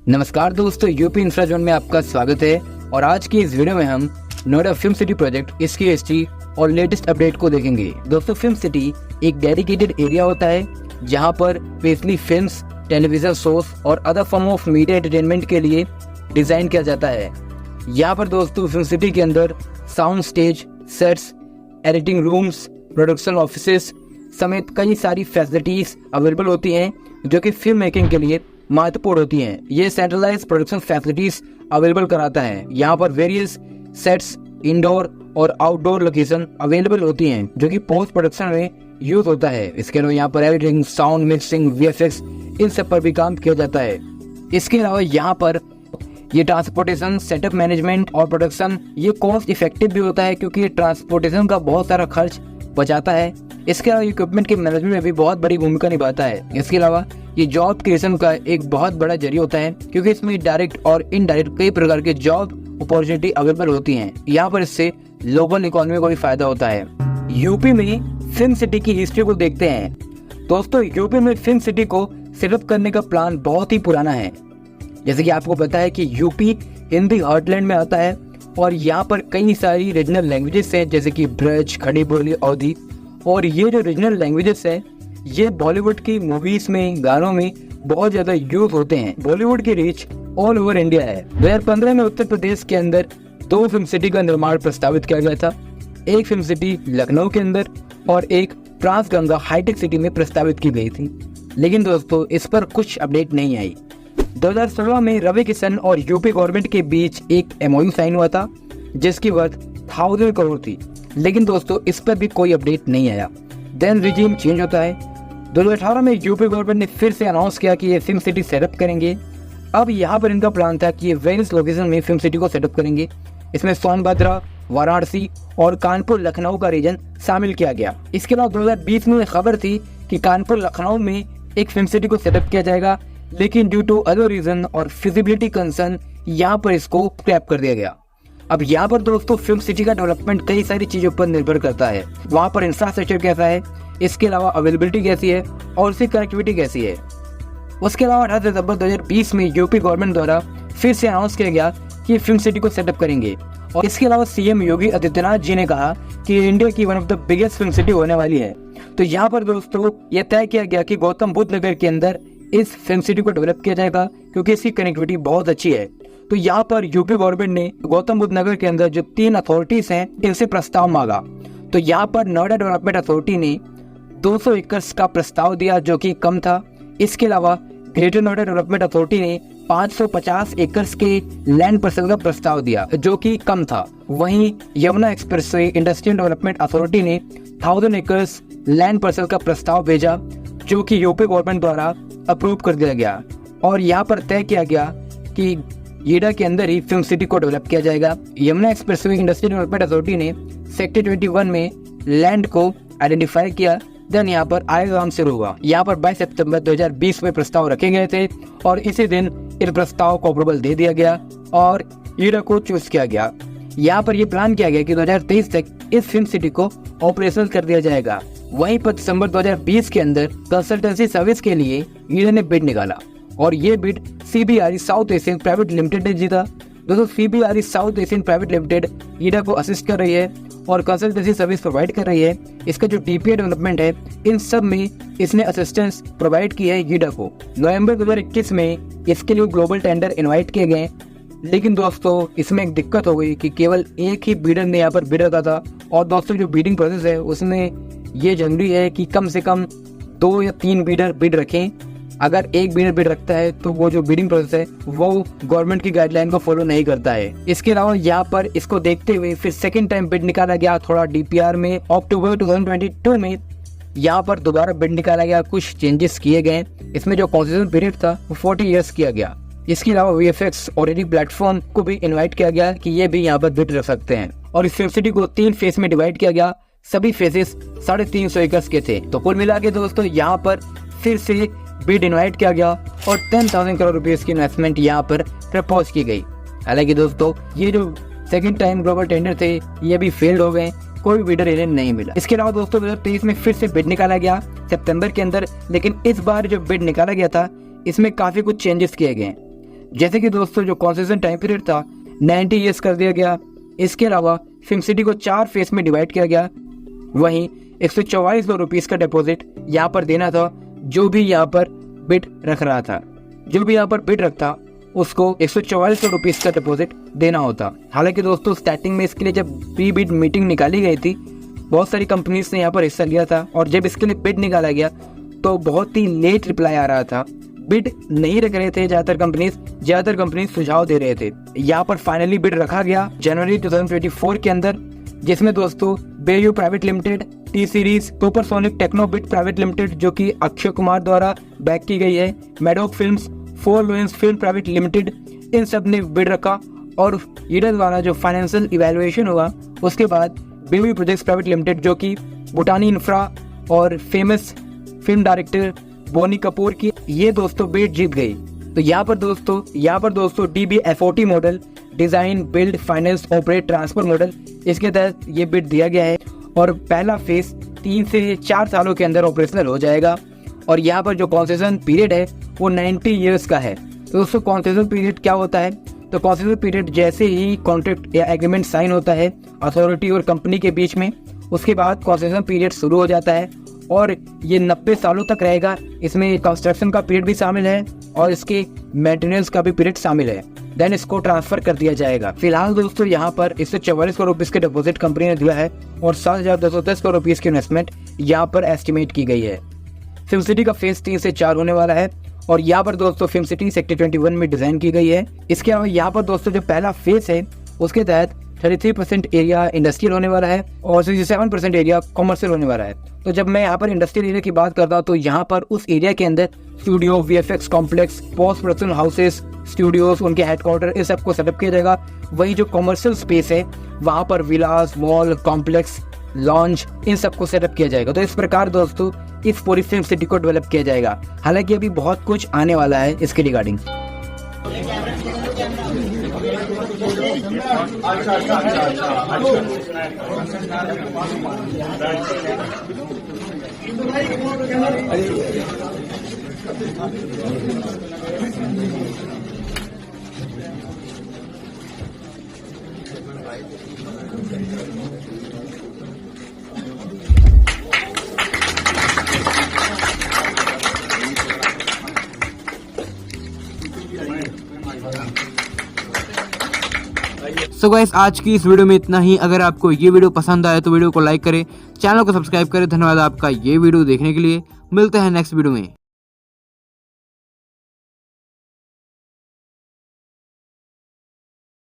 नमस्कार दोस्तों, UP infra zone में आपका स्वागत है। और आज की इस वीडियो में हम नोएडा फिल्म सिटी प्रोजेक्ट, इसकी हिस्ट्री और लेटेस्ट अपडेट को देखेंगे। दोस्तों, फिल्म सिटी एक डेडिकेटेड एरिया होता है जहां पर स्पेशली फिल्म्स, टेलीविजन शोज और other form of media entertainment के लिए डिजाइन किया जाता है। यहाँ पर दोस्तों फिल्म सिटी के अंदर sound stage, sets, editing rooms, production offices समेत कई सारी फैसिलिटीज अवेलेबल होती हैं जो कि फिल्म मेकिंग के लिए महत्वपूर्ण होती हैं। ये सेंट्रलाइज प्रोडक्शन फैसिलिटीज अवेलेबल कराता है। यहाँ पर वेरियस सेट्स, इंडोर और आउटडोर लोकेशन अवेलेबल होती हैं जो कि पोस्ट प्रोडक्शन में यूज होता है। इसके अलावा यहाँ पर एडिटिंग, साउंड मिक्सिंग, वीएफएक्स इन सब पर भी काम किया जाता है। इसके अलावा यहाँ पर ये ट्रांसपोर्टेशन, सेटअप मैनेजमेंट और प्रोडक्शन ये कॉस्ट इफेक्टिव भी होता है क्योंकि ये ट्रांसपोर्टेशन का बहुत सारा खर्च बचाता है। इसके अलावा इक्विपमेंट के मैनेजमेंट में भी बहुत बड़ी भूमिका निभाता है। इसके अलावा ये जॉब क्रिएशन का एक बहुत बड़ा जरिया होता है क्योंकि इसमें डायरेक्ट और इनडायरेक्ट कई प्रकार के जॉब अपॉर्चुनिटी अवेलेबल होती हैं। यहाँ पर इससे लोकल इकोनॉमी को भी फायदा होता है। यूपी में फिल्म सिटी की हिस्ट्री को देखते हैं। दोस्तों, यूपी में फिल्म सिटी को सेटअप करने का प्लान बहुत ही पुराना है। जैसे कि आपको पता है कि यूपी हिंदी हार्टलैंड में आता है और यहाँ पर कई सारी रीजनल लैंग्वेजेस हैं जैसे कि ब्रज, खड़ी बोली, अवधी। और ये जो रीजनल लैंग्वेजेस है ये बॉलीवुड की मूवीज में, गानों में बहुत ज्यादा यूज होते हैं। बॉलीवुड की रीच ऑल ओवर इंडिया है। 2015 में उत्तर प्रदेश के अंदर 2 फिल्म सिटी का निर्माण प्रस्तावित किया गया था। एक फिल्म सिटी लखनऊ के अंदर और एक ट्रांसगंगा हाईटेक सिटी में प्रस्तावित की गई थी, लेकिन दोस्तों इस पर कुछ अपडेट नहीं आई। 2016 में रवि किशन और यूपी गवर्नमेंट के बीच एक एमओयू साइन हुआ था जिसकी वर्थ 1000 करोड़ थी, लेकिन दोस्तों इस पर भी कोई अपडेट नहीं आया। देन रिजीम चेंज होता है। 2018 में यूपी गवर्नमेंट ने फिर से अनाउंस किया कि ये फिल्म सिटी सेटअप करेंगे। अब यहाँ पर इनका प्लान था कि ये वेरियस लोकेशन में फिल्म सिटी को सेटअप करेंगे। इसमें सोनभद्रा, वाराणसी और कानपुर लखनऊ का रीजन शामिल किया गया। इसके अलावा 2020 में खबर थी कि कानपुर लखनऊ में एक फिल्म सिटी को सेटअप किया जाएगा, लेकिन ड्यू टू अदर रीजन और फिजिबिलिटी कंसर्न यहाँ पर इसको स्क्रैप कर दिया गया। अब यहाँ पर दोस्तों फिल्म सिटी का डेवलपमेंट कई सारी चीजों पर निर्भर करता है। वहाँ पर इंफ्रास्ट्रक्चर कैसा है, इसके अलावा अवेलेबिलिटी कैसी है और उसकी कनेक्टिविटी कैसी है। उसके अलावा 18 दिसंबर 2020 में यूपी गवर्नमेंट द्वारा फिर से अनाउंस किया गया कि फिल्म सिटी को सेटअप करेंगे। और इसके अलावा सीएम योगी आदित्यनाथ जी ने कहा कि इंडिया की one of the biggest film city होने वाली है। तो यहाँ पर दोस्तों यह तय किया गया कि गौतम बुद्ध नगर के अंदर इस फिल्म सिटी को डेवलप किया जाएगा क्योंकि इसकी कनेक्टिविटी बहुत अच्छी है। तो यहाँ पर यूपी गवर्नमेंट ने गौतम बुद्ध नगर के अंदर जो 3 अथॉरिटीज हैं इनसे प्रस्ताव मांगा। तो यहाँ पर नोएडा डेवलपमेंट अथॉरिटी ने 200 एकड़ का प्रस्ताव दिया जो कि कम था। इसके अलावा ग्रेटर नोएडा डेवलपमेंट अथॉरिटी ने 550 एकड़ के लैंड पार्सल का प्रस्ताव दिया जो कि कम था। वहीं Yamuna expressway industrial development authority ने 1000 एकड़ लैंड पार्सल का प्रस्ताव भेजा जो कि यूपी गवर्नमेंट द्वारा अप्रूव कर दिया गया। और यहाँ पर तय किया गया कि येडा के अंदर ही फिल्म सिटी को डेवलप किया जाएगा। Yamuna expressway industrial development authority ने सेक्टर 21 में लैंड को आइडेंटिफाई किया। देन यहाँ पर आएगा काम शुरू हुआ। यहाँ पर 22 सितंबर 2020 में प्रस्ताव रखे गए थे और इसी दिन इस प्रस्ताव को अप्रूवल दे दिया गया और येडा को चूज किया गया। यहाँ पर यह प्लान किया गया कि 2023 तक इस फिल्म सिटी को ऑपरेशनल कर दिया जाएगा। वहीं पर दिसंबर 2020 के अंदर कंसल्टेंसी सर्विस के लिए येडा ने बिड निकाला और ये bid CBRE south Asian private limited ने जीता। दोस्तों, CBRE south Asian private limited येडा को असिस्ट कर रही है और कंसल्टेंसी सर्विस प्रोवाइड कर रही है। इसका जो DPA डेवलपमेंट है इन सब में इसने असिस्टेंस प्रोवाइड की है येडा को। नवंबर 2021 में इसके लिए ग्लोबल टेंडर इनवाइट किए गए, लेकिन दोस्तों इसमें एक दिक्कत हो गई कि केवल एक ही बिडर ने यहाँ पर बिड रखा था। और दोस्तों जो बिडिंग प्रोसेस है उसमें ये जरूरी है कि कम से कम 2 या 3 बिडर बिड रखें। अगर एक बिडर बिड रखता है तो वो जो बिडिंग प्रोसेस है वो गवर्नमेंट की गाइडलाइन को फॉलो नहीं करता है। इसके अलावा यहाँ पर इसको देखते हुए फिर सेकंड टाइम बिड निकाला गया थोड़ा DPR में। अक्टूबर 2022 में यहाँ पर दोबारा बिड निकाला गया, कुछ चेंजेस किए गए। इसमें जो कंसेशन पीरियड था वो 40 ईयर्स किया गया। इसके अलावा VFX और एडिटिंग प्लेटफॉर्म को भी इन्वाइट किया गया कि ये भी यहाँ पर बिड रख सकते हैं। और इस फिल्म सिटी को 3 फेज में डिवाइड किया गया। सभी फेजेस 350 एकड़ के थे। तो कुल मिला के दोस्तों यहाँ पर फिर से बिड इनवाइट किया गया और 10,000 करोड़ रुपए की इन्वेस्टमेंट यहाँ पर प्रपोज की गई। हालांकि दोस्तों ये जो सेकंड टाइम ग्लोबल टेंडर थे ये भी फेल्ड हो गए, कोई बिडर इन्हें नहीं मिला। इसके अलावा दोस्तों 2023 में फिर से बिड निकाला गया सितंबर के अंदर, लेकिन इस बार जो बिड निकाला गया था इसमें काफी कुछ चेंजेस किए गए। जैसे कि दोस्तों जो कॉन्सेशन टाइम पीरियड था 90 ईयर्स कर दिया गया। इसके अलावा फिल्म सिटी को 4 फेज में डिवाइड किया गया। वहीं 144 रुपीज़ का डिपॉजिट यहाँ पर देना था। जो भी यहाँ पर बिड रख रहा था, जो भी यहाँ पर बिड रखता उसको 144 रुपीज़ का डिपॉजिट देना होता। हालांकि दोस्तों स्टार्टिंग में इसके लिए जब प्री बिड मीटिंग निकाली गई थी, बहुत सारी कंपनीज ने यहाँ पर हिस्सा लिया था और जब इसके लिए बिड निकाला गया तो बहुत ही लेट रिप्लाई आ रहा था। बिड नहीं रख रहे थे ज़्यादातर कंपनीज सुझाव दे रहे थे। यहाँ पर फाइनली बिड रखा गया जनवरी 2024 के अंदर, जिसमें दोस्तों Beyu private limited, T Series, Supersonic Technobit private limited जो कि अक्षय कुमार द्वारा बैक की गई है, Maddock Films, Four Lions film private limited, इन सब ने बिड रखा। और ईडा द्वारा जो फाइनेंशियल इवैल्यूएशन हुआ उसके बाद बेयू प्रोजेक्ट्स प्राइवेट लिमिटेड जो कि भूटानी इंफ्रा और famous film director Boney Kapoor की, ये दोस्तों बिड जीत गई। तो यहाँ पर दोस्तों DBFOT model, design build finance operate transfer model, इसके तहत ये बिड दिया गया है और पहला फेज 3 से 4 सालों के अंदर ऑपरेशनल हो जाएगा। और यहाँ पर जो कॉन्सेशन पीरियड है वो 90 ईयर्स का है। तो दोस्तों कॉन्सेशन पीरियड क्या होता है? तो कॉन्सेशन पीरियड जैसे ही कॉन्ट्रैक्ट या एग्रीमेंट साइन होता है अथॉरिटी और कंपनी के बीच में, उसके बाद कॉन्सेशन पीरियड शुरू हो जाता है और ये 90 सालों तक रहेगा। इसमें कंस्ट्रक्शन का पीरियड भी शामिल है और इसके मेंटेनेंस का भी पीरियड शामिल है। देन इसको ट्रांसफर कर दिया जाएगा। फिलहाल दोस्तों यहाँ पर 144 करोड़ रुपीज के डिपॉजिट कंपनी ने दिया है और 7,210 करोड़ रुपीज की इन्वेस्टमेंट यहाँ पर एस्टिमेट की गई है। फिल्म सिटी का फेज 3 से 4 होने वाला है और यहाँ पर दोस्तों फिल्म सिटी सेक्टर 21 में डिजाइन की गई है। इसके अलावा यहाँ पर दोस्तों जो पहला फेज है उसके तहत 33% एरिया इंडस्ट्रियल होने वाला है और 67% एरिया कॉमर्शियल होने वाला है। तो जब मैं यहाँ पर इंडस्ट्रियल एरिया की बात करता हूँ तो यहाँ पर उस एरिया के अंदर studio, VFX complex, post production houses, studios, उनके हेडक्वार्टर, इस सबको सेटअप किया जाएगा। वहीं जो कॉमर्शियल स्पेस है वहाँ पर विलास, मॉल, कॉम्प्लेक्स, लॉन्च, इन सबको सेटअप किया जाएगा। तो इस प्रकार दोस्तों इस पूरी फिल्म सिटी को डेवलप किया जाएगा। हालांकि अभी बहुत कुछ आने वाला है इसके रिगार्डिंग। सो गाइस आज की इस वीडियो में इतना ही। अगर आपको ये वीडियो पसंद आया तो वीडियो को लाइक करें, चैनल को सब्सक्राइब करें। धन्यवाद आपका ये वीडियो देखने के लिए। मिलते हैं नेक्स्ट वीडियो में।